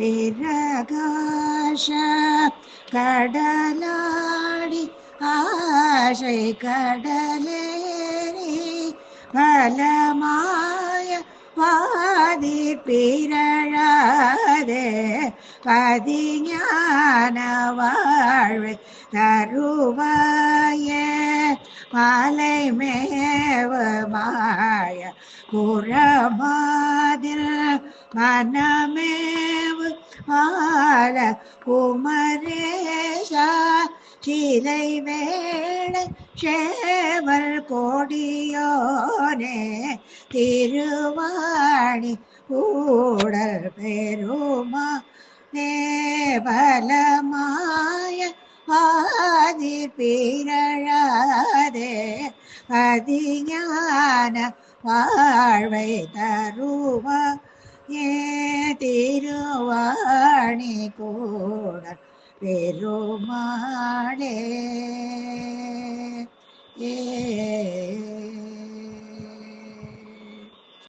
பிரகாஷ கடலாடி ஆசை கடலேறி பலமாய வாதி பிறழாதே பதிஞான வாழ்வை தருவாயே மாலை மேவு மாய புறமாதில் மனமேவு ஆல குமரேஷா சிலை வேளை சேவல் கொடியோனே திருவாணி கூடல் பெருமா பலமாய ஆதி பிறழாதே அதிஞான வாழ்வை தருவா ஏ திருவாணி கூடல் பெருமாளே ஏ